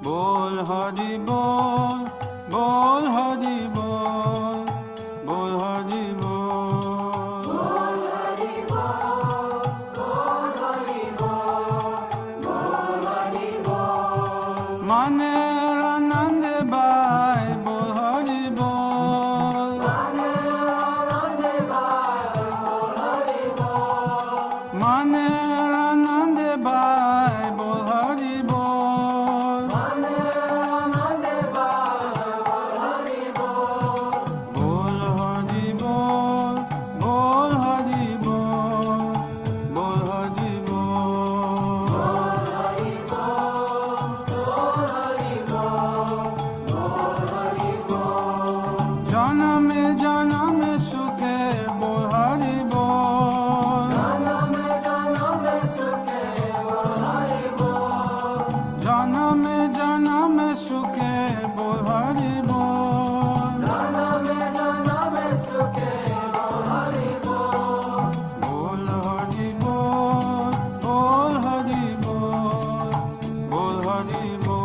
बोल हरि बोल, बोल हरि बोल, बोल हरि बोल, बोल हरि बोल, बोल हरि बोल, बोल हरि बोल। माने आनंद बाय बोल हरि बोल, माने आनंद बाय बोल हरि बोल, माने आनंद बाय बोल हरि बोल, माने आनंद बाय बोल हरि बोल। बोल हरि बोल, बोल हरि बोल, बोल हरि बोल, बोल हरि बोल, बोल हरि बोल, बोल हरि बोल। जन्म जन्म सुखे बोल हरि बोल, जन्म जन्म सुखे बोल हरि बोल, जन्म जन्म सुखे बोल हरि बोल, जन्म जन्म सुखे बोल हरि बोल। बोल हरि बोल, बोल हरि बोल, बोल हरि बोल,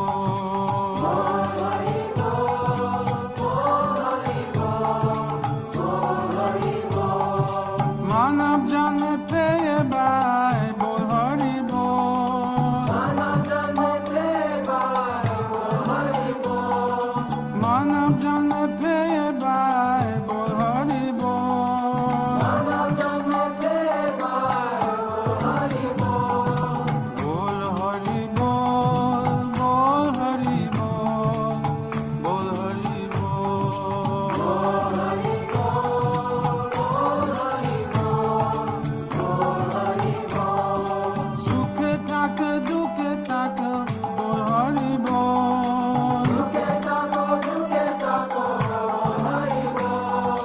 बोल हरि बोल, बोल हरि बोल, बोल हरि बोल। मानव जन पे बाय बोल हरि बोल, मानव जन्म पे बाय बोल हरि बोल, मानव जन पे बाय बोल हरि बोल, मानव जन्म पे बाय बोल हरि बोल। बोल हरि बोल, बोल हरि बोल, बोल हरि बोल, बोल हरि बोल, बोल हरि बोल, बोल हरि बोल। सुख तक दुख तक बोल हरि बोल, सुखे ताको दुखे ताको बोल हरि बोल,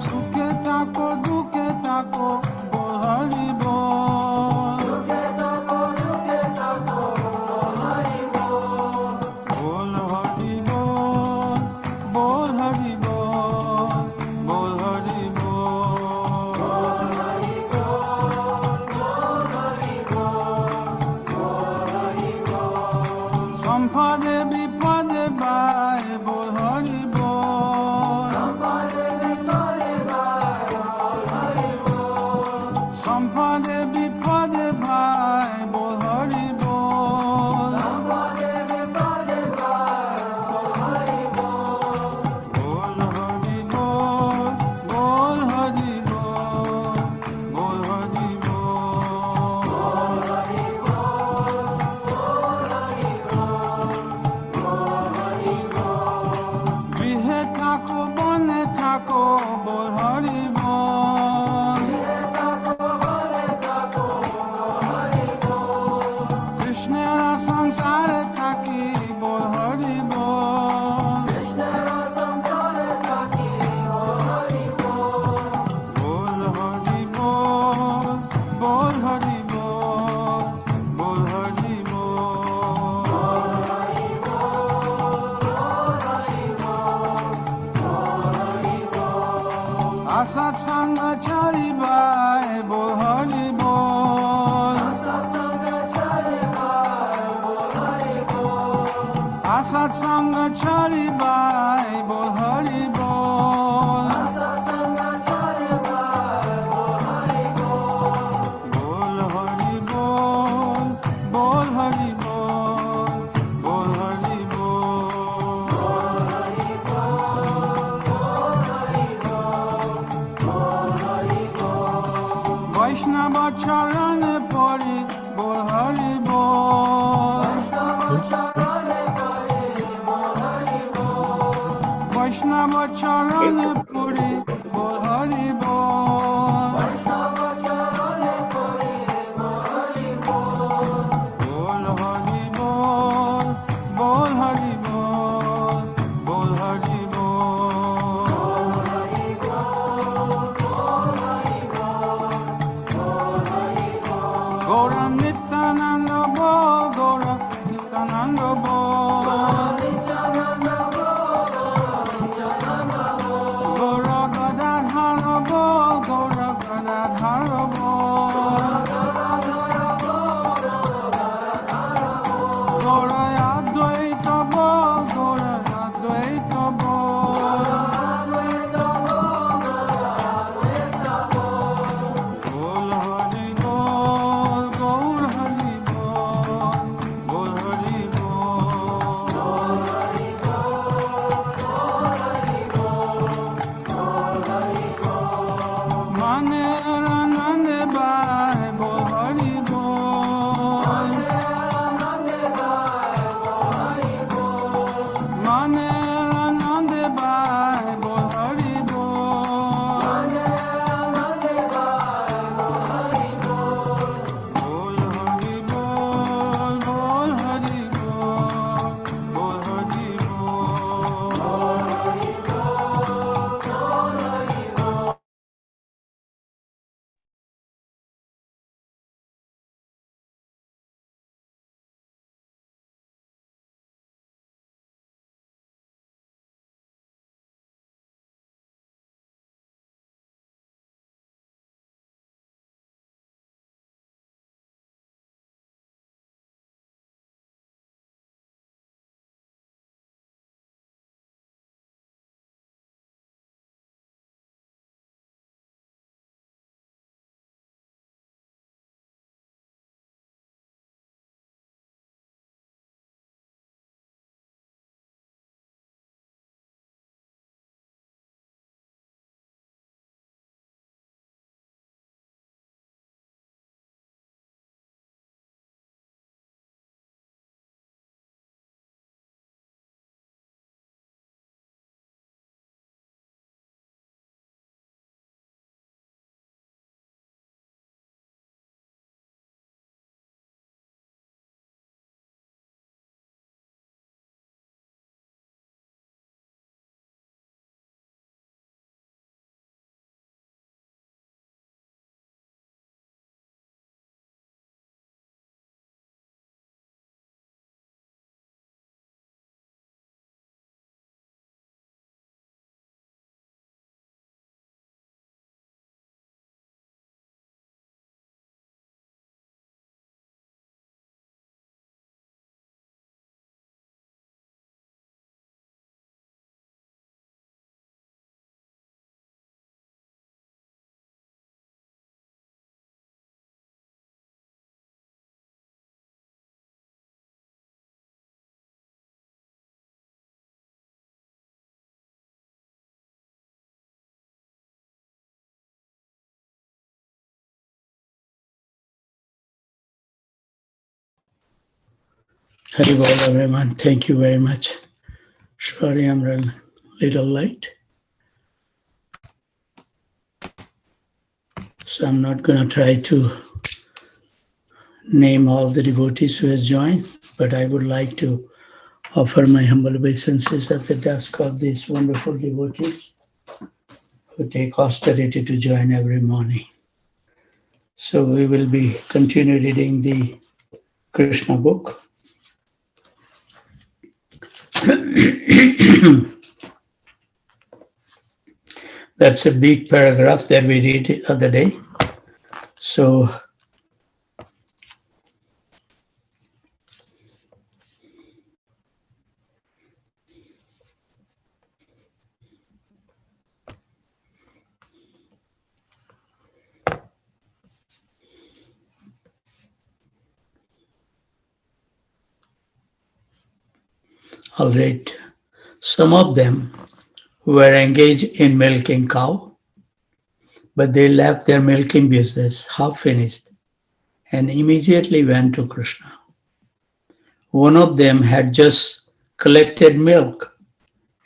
सुख तक दुख तक बोल हरि बोल, सुखे ताको दुखे ताको बोल हरि बोल। बोल हरि बोल, बोल हरि बोल, बोल हरि बोल, बोल हरि बोल, बोल हरि बोल, बोल हरि बोल। संपद विपद बाय बोल हरि बोल, संपद विपद बाय बोल हरि बोल, संपद विपद बाय बोल हरि बोल, संपद विपद बाय बोल हरि बोल। बोल हरि बोल, बोल हरि बोल, बोल हरि बोल, बोल हरि बोल, बोल हरि बोल, बोल हरि बोल। गृह ठाको बन ठाको बोल हरि बोल, ताको बोले ताको बोल हरि बोल, कृष्णेर संसार थाकी बोल हरि बोल, कृष्णेर संसार ताकी बोल हरि बोल। बोल हरि बोल, बोल हरि बोल, बोल हरि बोल, बोल हरि बोल, बोल हरि बोल, बोल हरि बोल। असत संग चरी बाय बोल हरि बोल, सत्संग चले बाय बोल हरि बोल, असत संग चरी बाय बोल हरि बोल, सत्संग चले बाय बोल हरि बोल। बोल हरि बोल, बोल हरि बोल, बोल हरि बोल, बोल हरि बोल, बोल हरि बोल, बोल हरि बोल। वैष्णव चरण परि बोल हरि बोल, वैष्णव चरण परि बोल हरि बोल, वैष्णव चरण परि बोल हरि बोल, वैष्णव चरण परि बोल हरि बोल। बोल हरि बोल, बोल हरि बोल, बोल हरि बोल, बोल हरि बोल, बोल हरि बोल, बोल हरि बोल। गौर नित्यानंद बोल, गौर नित्यानंद बोल, नित्यानंद बोल, नित्यानंद बोल, गौर गदाधर बोल, Hari Bol, everyone. Thank you very much. Sorry, I'm a little late. So I'm not going to try to name all the devotees who has joined, but I would like to offer my humble obeisances at the desk of these wonderful devotees who take austerity to join every morning. So we will be continue reading the Krishna book. That's a big paragraph that we read the other day. So I'll read. Some of them were engaged in milking cow, but they left their milking business half finished and immediately went to Krishna. One of them had just collected milk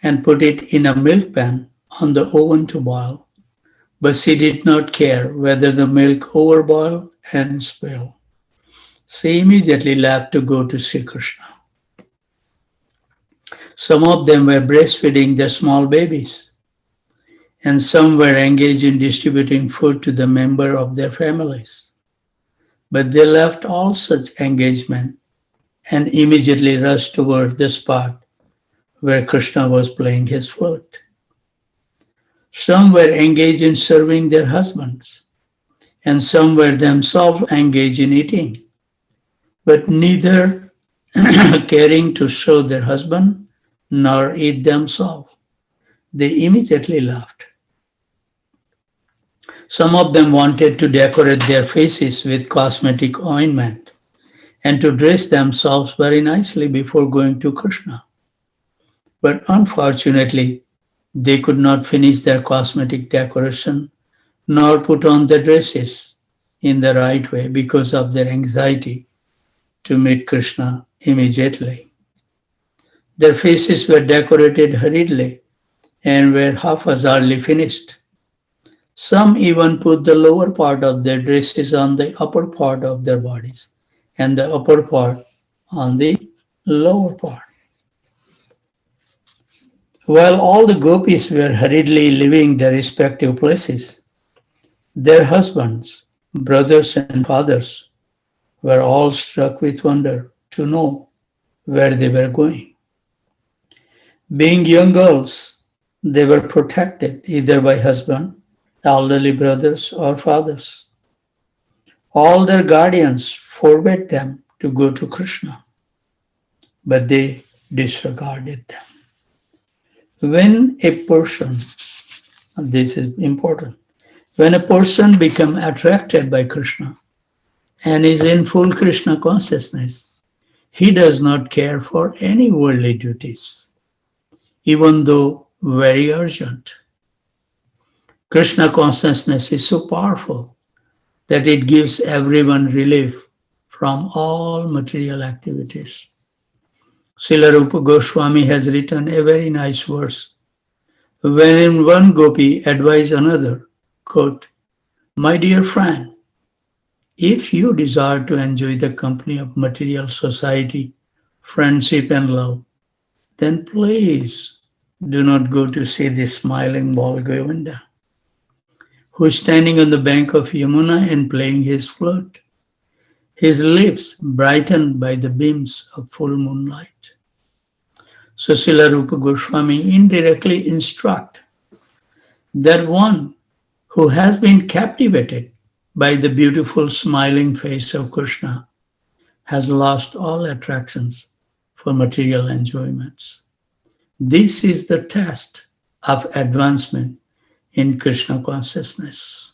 and put it in a milk pan on the oven to boil, but she did not care whether the milk overboiled and spilled. She immediately left to go to see Krishna. Some of them were breastfeeding their small babies, and some were engaged in distributing food to the members of their families. But they left all such engagement and immediately rushed toward the spot where Krishna was playing his flute. Some were engaged in serving their husbands, and some were themselves engaged in eating, but neither caring to show their husband nor eat themselves. They immediately left. Some of them wanted to decorate their faces with cosmetic ointment and to dress themselves very nicely before going to Krishna. But unfortunately, they could not finish their cosmetic decoration nor put on their dresses in the right way because of their anxiety to meet Krishna immediately. Their faces were decorated hurriedly and were haphazardly finished. Some even put the lower part of their dresses on the upper part of their bodies and the upper part on the lower part. While all the gopis were hurriedly leaving their respective places, their husbands, brothers, and fathers were all struck with wonder to know where they were going. Being young girls, they were protected either by husband, elderly brothers, or fathers. All their guardians forbade them to go to Krishna, but they disregarded them. When a person, and this is important, when a person becomes attracted by Krishna and is in full Krishna consciousness, he does not care for any worldly duties, even though very urgent. Krishna consciousness is so powerful that it gives everyone relief from all material activities. Srila Rupa Goswami has written a very nice verse wherein one gopi advised another, quote, "My dear friend, if you desire to enjoy the company of material society, friendship and love, then please do not go to see the smiling Bal Govinda, who is standing on the bank of Yamuna and playing his flute, his lips brightened by the beams of full moonlight." So Srila Rupa Goswami indirectly instruct that one who has been captivated by the beautiful smiling face of Krishna has lost all attractions for material enjoyments. This is the test of advancement in Krishna consciousness.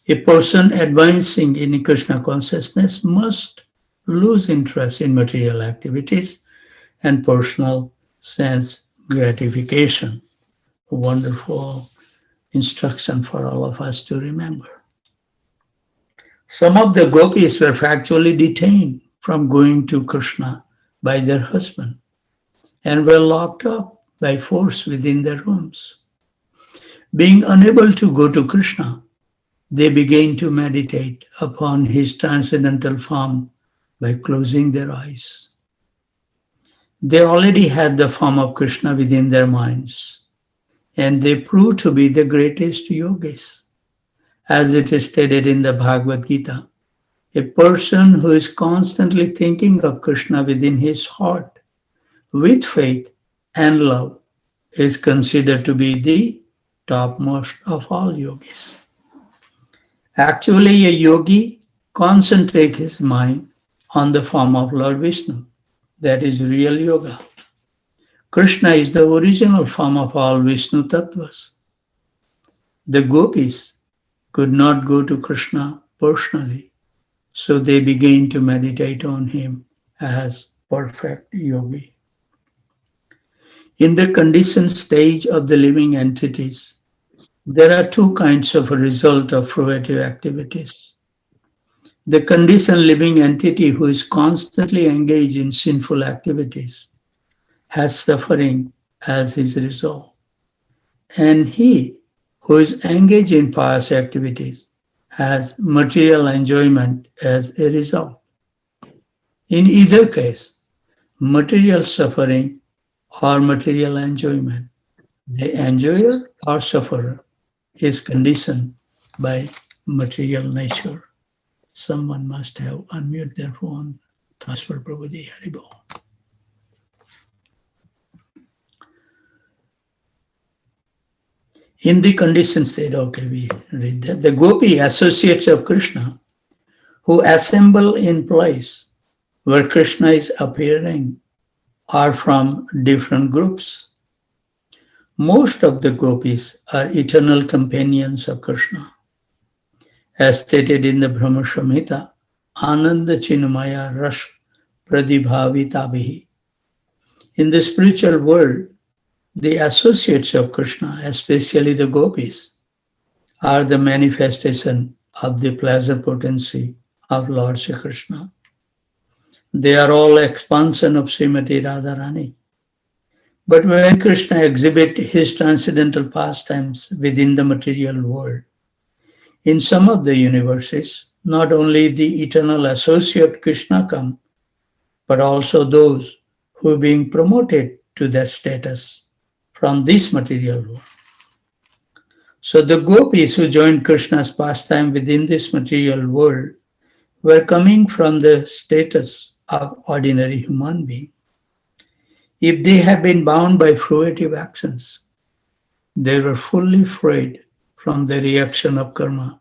A person advancing in Krishna consciousness must lose interest in material activities and personal sense gratification. A wonderful instruction for all of us to remember. Some of the gopis were factually detained from going to Krishna by their husband and were locked up by force within their rooms. Being unable to go to Krishna, they began to meditate upon his transcendental form by closing their eyes. They already had the form of Krishna within their minds, and they proved to be the greatest yogis. As it is stated in the Bhagavad Gita, a person who is constantly thinking of Krishna within his heart with faith and love is considered to be the topmost of all yogis. Actually, a yogi concentrates his mind on the form of Lord Vishnu. That is real yoga. Krishna is the original form of all Vishnu Tattvas. The gopis could not go to Krishna personally, so they began to meditate on him as perfect yogi. In the conditioned stage of the living entities, there are two kinds of a result of fruitive activities. The conditioned living entity who is constantly engaged in sinful activities has suffering as his result. And he who is engaged in pious activities has material enjoyment as a result. In either case, material suffering or material enjoyment, the enjoyer or sufferer is conditioned by material nature. Someone must have unmuted their phone. Thanks for Prabhuji Haribol. In the conditioned state, okay, we read that. The gopi associates of Krishna who assemble in place where Krishna is appearing are from different groups. Most of the gopis are eternal companions of Krishna. As stated in the Brahma Samhita, Ananda Chinmaya Rash Pradibhavitabihi. In the spiritual world, the associates of Krishna, especially the gopis, are the manifestation of the pleasure potency of Lord Sri Krishna. They are all expansion of Srimati Radharani. But when Krishna exhibits his transcendental pastimes within the material world, in some of the universes, not only the eternal associate Krishna come, but also those who are being promoted to that status from this material world. So the gopis who joined Krishna's pastime within this material world were coming from the status of ordinary human being. If they had been bound by fruitive actions, they were fully freed from the reaction of karma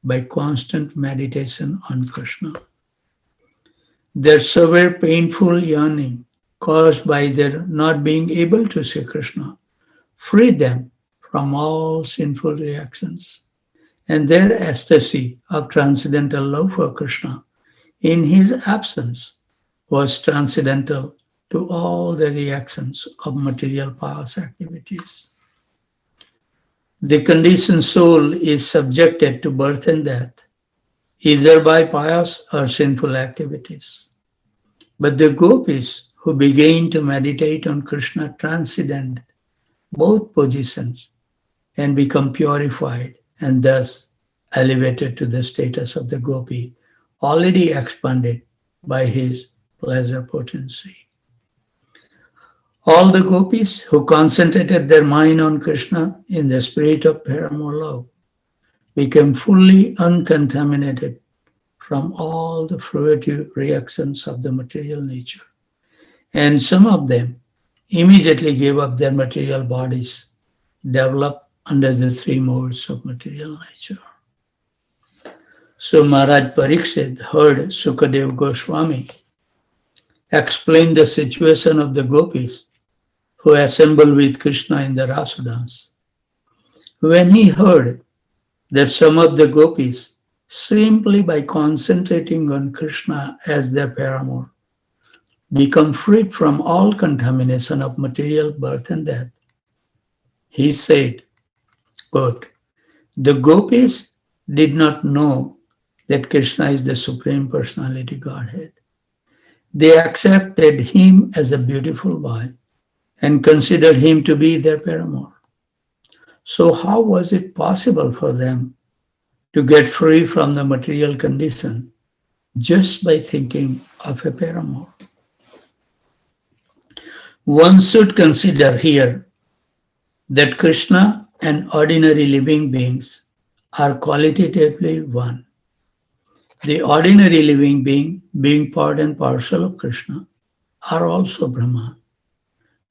by constant meditation on Krishna. Their severe painful yearning caused by their not being able to see Krishna freed them from all sinful reactions, and their ecstasy of transcendental love for Krishna in his absence was transcendental to all the reactions of material pious activities. The conditioned soul is subjected to birth and death, either by pious or sinful activities. But the gopis who began to meditate on Krishna transcend both positions and become purified and thus elevated to the status of the gopi, already expanded by his pleasure potency. All the gopis who concentrated their mind on Krishna in the spirit of paramour love became fully uncontaminated from all the fruitive reactions of the material nature. And some of them immediately gave up their material bodies, developed under the three modes of material nature. So Maharaj Pariksit heard Sukadev Goswami explain the situation of the gopis who assembled with Krishna in the Rasa dance. When he heard that some of the gopis, simply by concentrating on Krishna as their paramour, become freed from all contamination of material birth and death, he said, quote, "The gopis did not know that Krishna is the Supreme Personality Godhead. They accepted him as a beautiful boy and considered him to be their paramour. So, how was it possible for them to get free from the material condition just by thinking of a paramour? One should consider here that Krishna and ordinary living beings are qualitatively one. The ordinary living being part and parcel of Krishna, are also Brahman.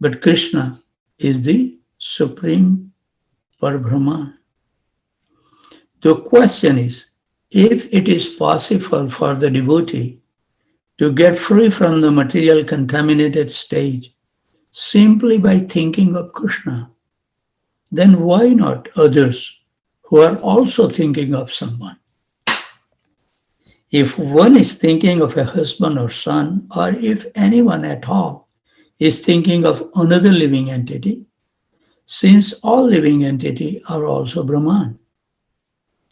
But Krishna is the supreme Parabrahman. The question is, if it is possible for the devotee to get free from the material contaminated stage simply by thinking of Krishna, then why not others who are also thinking of someone? If one is thinking of a husband or son, or if anyone at all is thinking of another living entity, since all living entities are also Brahman,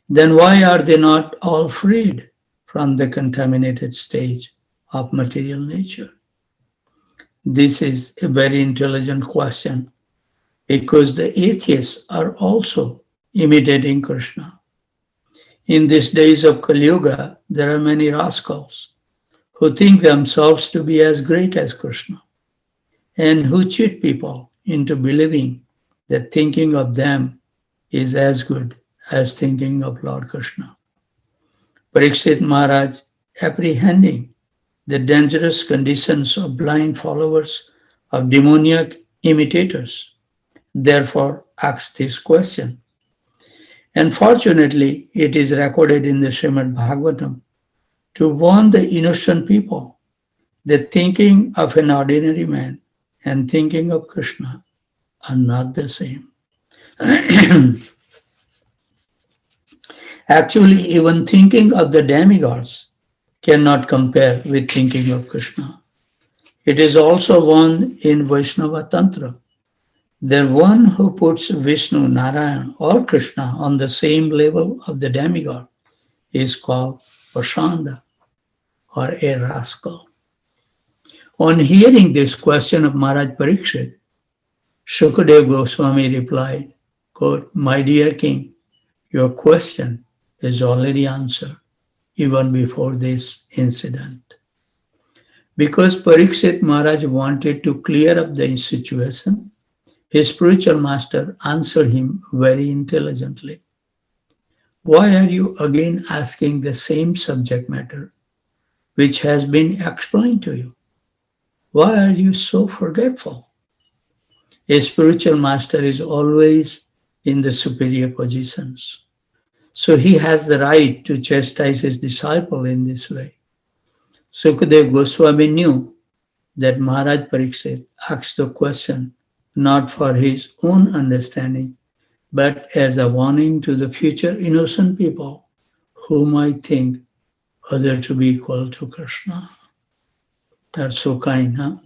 then why are they not all freed from the contaminated stage of material nature? This is a very intelligent question because the atheists are also imitating Krishna. In these days of Kali Yuga, there are many rascals who think themselves to be as great as Krishna and who cheat people into believing that thinking of them is as good as thinking of Lord Krishna. Parikshit Maharaj, apprehending the dangerous conditions of blind followers of demoniac imitators, therefore asked this question. And fortunately, it is recorded in the Srimad Bhagavatam to warn the innocent people that thinking of an ordinary man and thinking of Krishna are not the same. Actually, even thinking of the demigods cannot compare with thinking of Krishna. It is also one in Vaishnava Tantra. The one who puts Vishnu, Narayan, or Krishna on the same level of the demigod is called Pashanda, or a rascal. On hearing this question of Maharaj Parikshit, Shukadeva Goswami replied, quote, "My dear king, your question is already answered even before this incident." Because Parikshit Maharaj wanted to clear up the situation, his spiritual master answered him very intelligently. Why are you again asking the same subject matter which has been explained to you? Why are you so forgetful? A spiritual master is always in the superior positions. So he has the right to chastise his disciple in this way. Sukadeva Goswami knew that Maharaj Pariksit asked the question not for his own understanding, but as a warning to the future innocent people who might think other to be equal to Krishna. That's so kind, huh?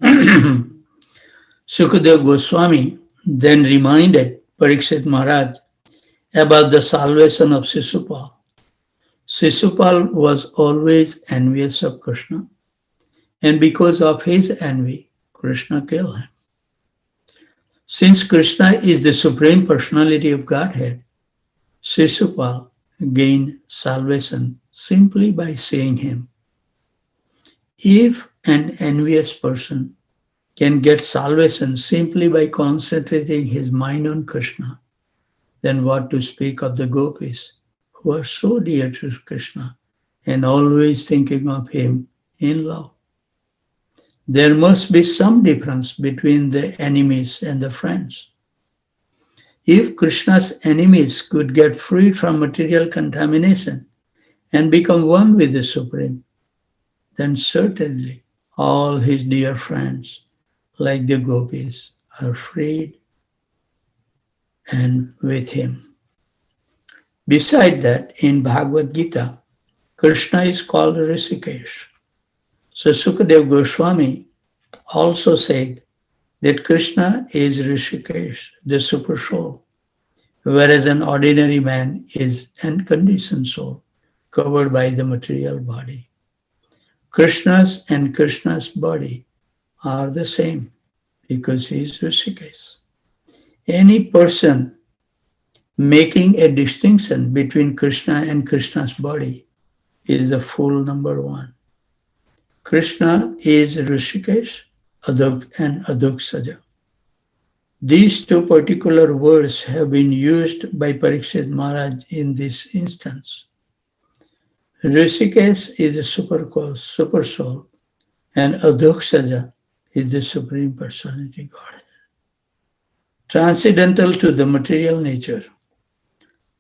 Sukadeva Goswami then reminded Pariksit Maharaj about the salvation of Sisupal. Sisupal was always envious of Krishna, and because of his envy, Krishna killed him. Since Krishna is the Supreme Personality of Godhead, Sisupal gained salvation simply by seeing him. If an envious person can get salvation simply by concentrating his mind on Krishna, then what to speak of the gopis who are so dear to Krishna and always thinking of him in love? There must be some difference between the enemies and the friends. If Krishna's enemies could get freed from material contamination and become one with the Supreme, then certainly all his dear friends, like the gopis, are freed and with him. Beside that, in Bhagavad Gita, Krishna is called Rishikesh. So Sukadeva Goswami also said that Krishna is Rishikesh, the super soul, whereas an ordinary man is an conditioned soul covered by the material body. Krishna's and Krishna's body are the same because he is Rishikesh. Any person making a distinction between Krishna and Krishna's body is a fool number one. Krishna is Rishikesh and Aduksaja. These two particular words have been used by Parikshit Maharaj in this instance. Rishikesh is the super soul, and Aduksaja is the Supreme Personality Godhead. Transcendental to the material nature,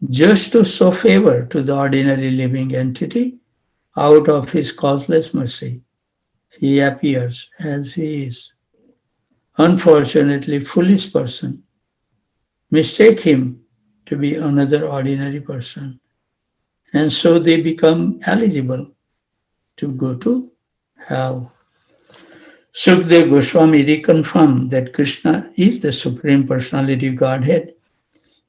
just to show favor to the ordinary living entity, out of his causeless mercy, he appears as he is. Unfortunately, foolish person mistake him to be another ordinary person, and so they become eligible to go to hell. Sukdev Goswami reconfirmed that Krishna is the Supreme Personality of Godhead,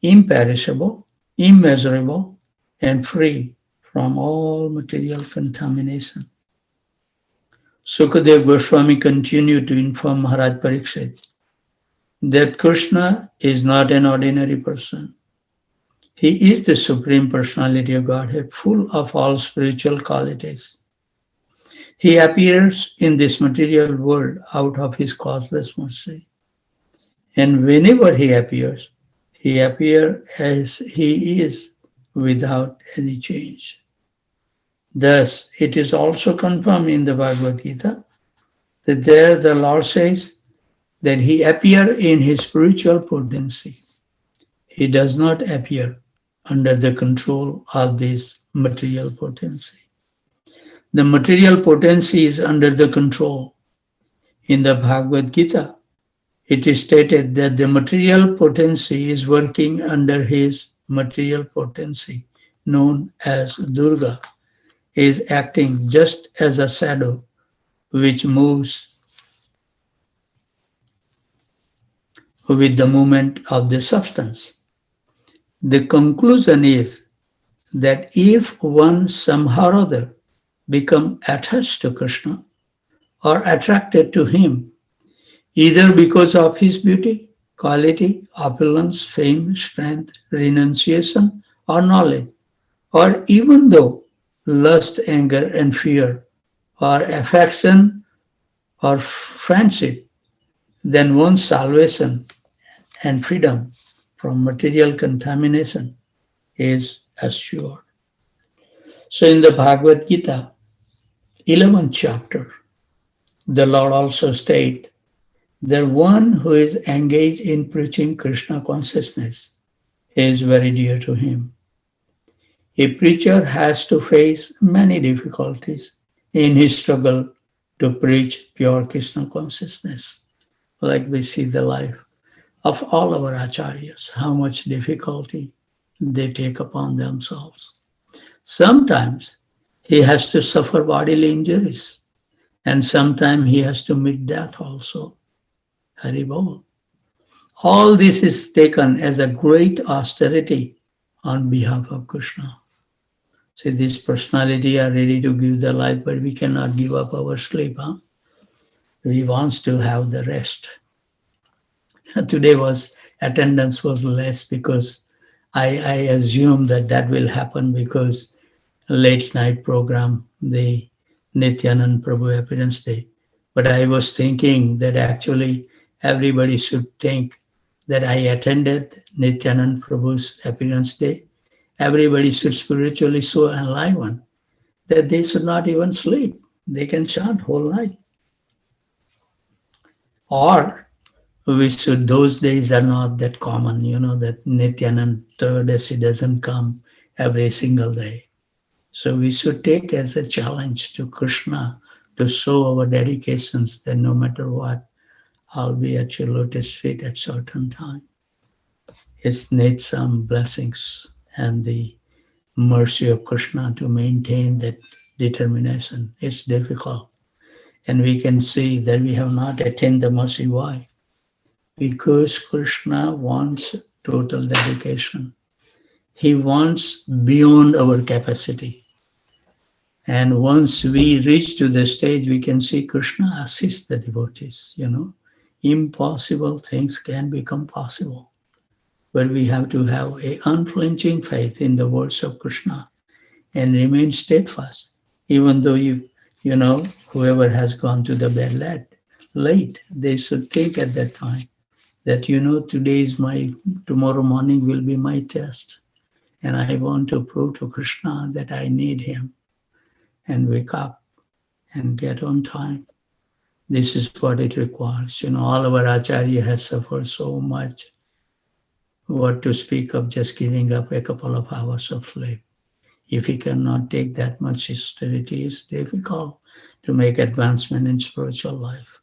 imperishable, immeasurable, and free from all material contamination. Sukadev Goswami continued to inform Maharaj Parikshit that Krishna is not an ordinary person. He is the Supreme Personality of Godhead, full of all spiritual qualities. He appears in this material world out of his causeless mercy. And whenever he appears as he is without any change. Thus, it is also confirmed in the Bhagavad Gita that there the Lord says that he appears in his spiritual potency. He does not appear under the control of this material potency. The material potency is under the control. In the Bhagavad Gita, it is stated that the material potency is working under his material potency, known as Durga, is acting just as a shadow which moves with the movement of the substance. The conclusion is that if one somehow or other become attached to Krishna or attracted to him, either because of his beauty, quality, opulence, fame, strength, renunciation, or knowledge, or even though lust, anger, and fear, or affection, or friendship, then one's salvation and freedom from material contamination is assured. So in the Bhagavad Gita, 11th chapter, the Lord also states that one who is engaged in preaching Krishna consciousness is very dear to him. A preacher has to face many difficulties in his struggle to preach pure Krishna consciousness. Like we see the life of all our acharyas, how much difficulty they take upon themselves. Sometimes he has to suffer bodily injuries, and sometimes he has to meet death also. Haribol. All this is taken as a great austerity on behalf of Krishna. See, this personality are ready to give their life, but we cannot give up our sleep. We want to have the rest. Today attendance was less because I assume that will happen because late night program, the Nityanand Prabhu appearance day. But I was thinking that actually everybody should think that I attended Nityanand Prabhu's appearance day. Everybody should spiritually so enliven that they should not even sleep. They can chant whole night. Or we should, those days are not that common, that Nityanand Tradasi doesn't come every single day. So we should take as a challenge to Krishna to show our dedications that no matter what, I'll be at your lotus feet at certain time. It needs some blessings and the mercy of Krishna to maintain that determination. It's difficult. And we can see that we have not attained the mercy. Why? Because Krishna wants total dedication. He wants beyond our capacity. And once we reach to the stage, we can see Krishna assist the devotees, Impossible things can become possible. But we have to have a unflinching faith in the words of Krishna and remain steadfast, even though whoever has gone to the bed late, they should think at that time that today is tomorrow morning will be my test, and I want to prove to Krishna that I need him, and wake up and get on time. This is what it requires. All our Acharya has suffered so much. What to speak of just giving up a couple of hours of sleep? If he cannot take that much austerity, it's difficult to make advancement in spiritual life.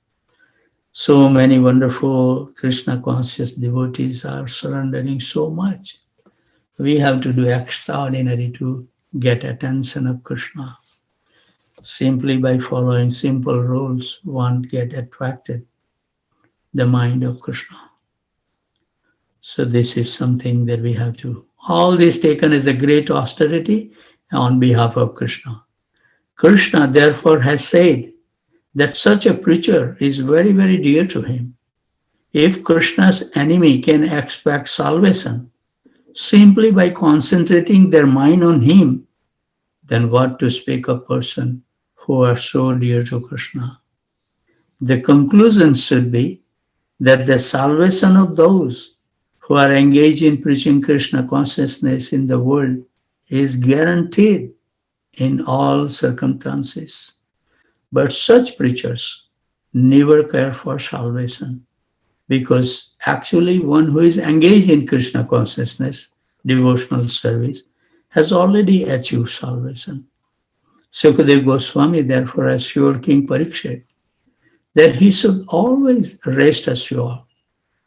So many wonderful Krishna conscious devotees are surrendering so much. We have to do extraordinary to get attention of Krishna. Simply by following simple rules, one get attracted the mind of Krishna. So this is something that we have to. All this taken as a great austerity on behalf of Krishna. Krishna therefore has said that such a preacher is very, very dear to him. If Krishna's enemy can expect salvation simply by concentrating their mind on him, then what to speak of person who are so dear to Krishna? The conclusion should be that the salvation of those who are engaged in preaching Krishna consciousness in the world is guaranteed in all circumstances. But such preachers never care for salvation, because actually one who is engaged in Krishna consciousness, devotional service, has already achieved salvation. Sukadeva Goswami therefore assured King Parikshit that he should always rest assured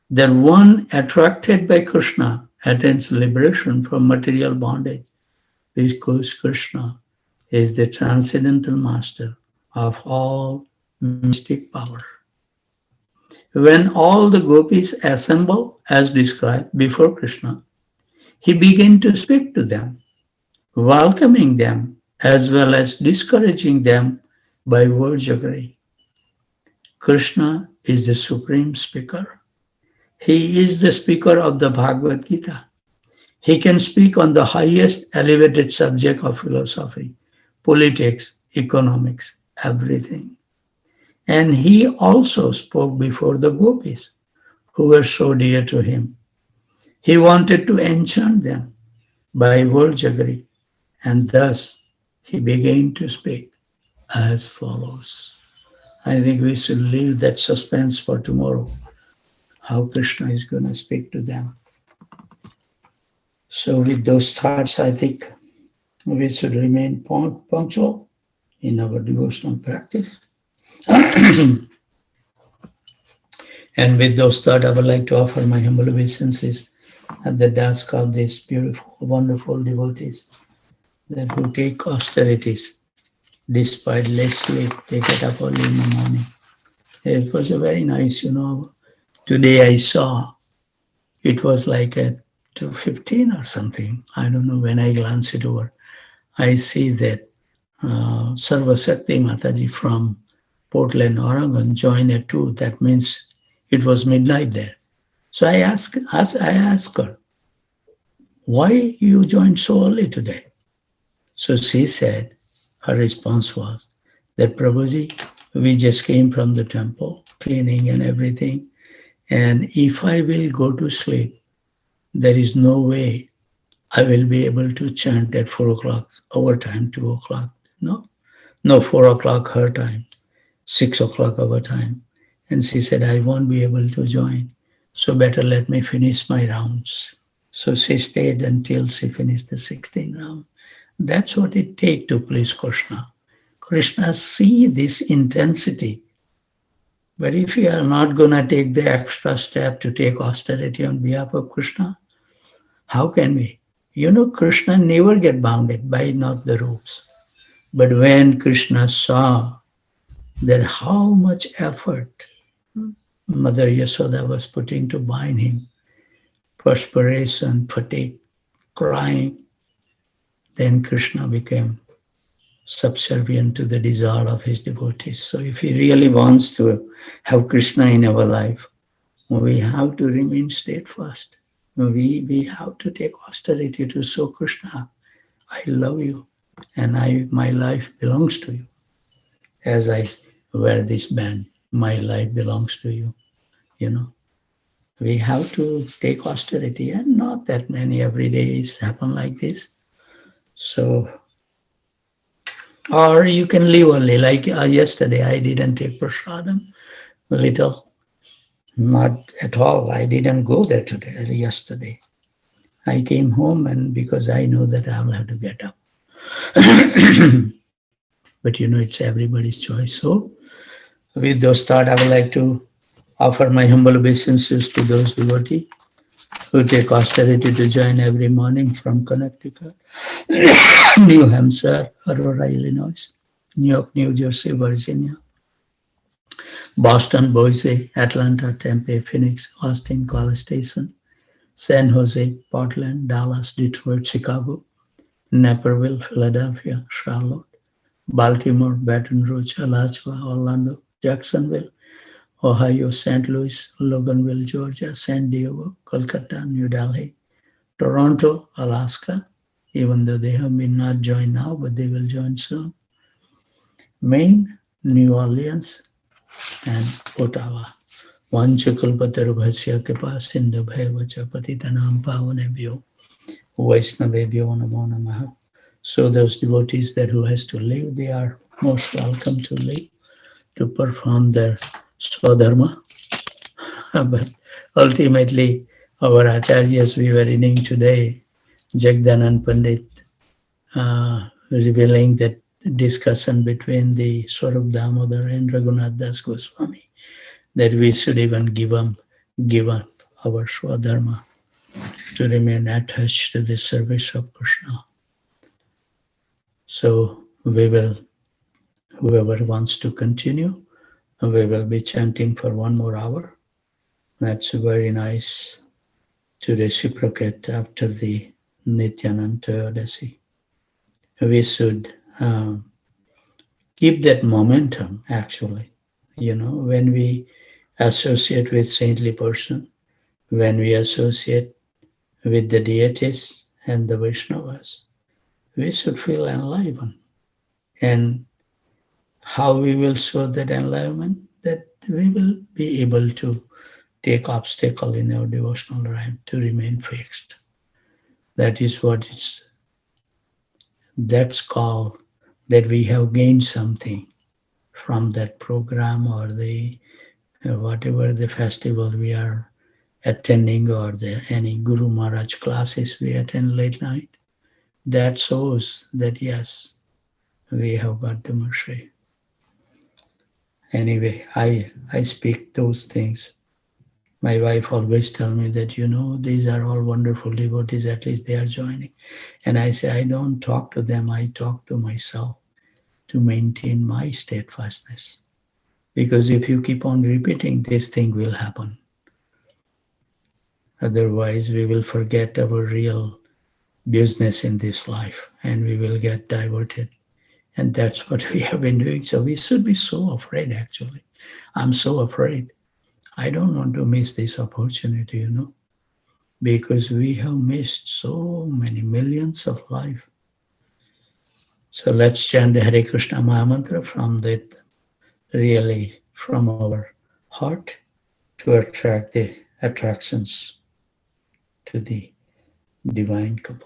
that one attracted by Krishna attains liberation from material bondage, because Krishna is the transcendental master of all mystic power. When all the gopis assemble as described before Krishna, he began to speak to them, welcoming them as well as discouraging them by Vajragari. Krishna is the supreme speaker. He is the speaker of the Bhagavad Gita. He can speak on the highest elevated subject of philosophy, politics, economics, everything. And he also spoke before the gopis, who were so dear to him. He wanted to enchant them by Vajragari, and thus he began to speak as follows. I think we should leave that suspense for tomorrow, how Krishna is going to speak to them. So with those thoughts, I think we should remain punctual in our devotional practice. And with those thoughts, I would like to offer my humble obeisances at the dusk of these beautiful, wonderful devotees that who take austerities despite less sleep. They get up early in the morning. It was a very nice, today I saw it was like at 2:15 or something. I don't know, when I glance it over, I see that Sarvasakti Mataji from Portland, Oregon joined at 2. That means it was midnight there. So I asked her, why you joined so early today? So she said, her response was that, Prabhuji, we just came from the temple, cleaning and everything. And if I will go to sleep, there is no way I will be able to chant at 4 o'clock our time, 2 o'clock. No, 4 o'clock her time, 6 o'clock our time. And she said, I won't be able to join. So better let me finish my rounds. So she stayed until she finished the 16th round. That's what it takes to please Krishna. Krishna sees this intensity. But if you are not going to take the extra step to take austerity on behalf of Krishna, how can we? Krishna never get bounded by not the rules. But when Krishna saw that how much effort Mother Yashoda was putting to bind him, perspiration, fatigue, crying, then Krishna became subservient to the desire of his devotees. So if he really wants to have Krishna in our life, we have to remain steadfast. We have to take austerity to show Krishna, I love you and my life belongs to you. As I wear this band, my life belongs to you. You know, we have to take austerity, and not that many every day is happen like this. So, or you can leave early. Like yesterday, I didn't take prasadam. Little, not at all. I didn't go there today. Yesterday, I came home, and because I know that I will have to get up. But it's everybody's choice. So, with those thoughts, I would like to offer my humble obeisances to those devotees who take austerity to join every morning from Connecticut, New Hampshire, Aurora, Illinois, New York, New Jersey, Virginia, Boston, Boise, Atlanta, Tempe, Phoenix, Austin, College Station, San Jose, Portland, Dallas, Detroit, Chicago, Naperville, Philadelphia, Charlotte, Baltimore, Baton Rouge, Alachua, Orlando, Jacksonville, Ohio, St. Louis, Loganville, Georgia, San Diego, Kolkata, New Delhi, Toronto, Alaska, even though they have been not joined now, but they will join soon, Maine, New Orleans, and Ottawa. Vanchakalpatarubhasya kripa sindhubhaivacha patitanam pavanebhyo Vaishnavebhyo namo namaha. So those devotees that who has to leave, they are most welcome to leave to perform their swadharma. But ultimately, our acharyas we were reading today, Jagdanand Pandit, revealing that discussion between the Swarup Damodar and Raghunath Das Goswami, that we should even give up our swadharma to remain attached to the service of Krishna. So we will, whoever wants to continue, we will be chanting for 1 more hour. That's very nice to reciprocate after the Nityananda Tayodasi. We should keep that momentum actually. When we associate with saintly person, when we associate with the deities and the Vaishnavas, we should feel enlivened. And how we will show that enlivenment? That we will be able to take obstacle in our devotional life to remain fixed. That is what that's called that we have gained something from that program or the whatever the festival we are attending or any Guru Maharaj classes we attend late night. That shows that yes, we have got the mercy. Anyway, I speak those things. My wife always tell me that, these are all wonderful devotees, at least they are joining. And I say, I don't talk to them, I talk to myself to maintain my steadfastness. Because if you keep on repeating, this thing will happen. Otherwise, we will forget our real business in this life and we will get diverted. And that's what we have been doing. So we should be so afraid, actually. I'm so afraid. I don't want to miss this opportunity, because we have missed so many millions of lives. So let's chant the Hare Krishna Mahamantra from our heart to attract the attractions to the divine couple.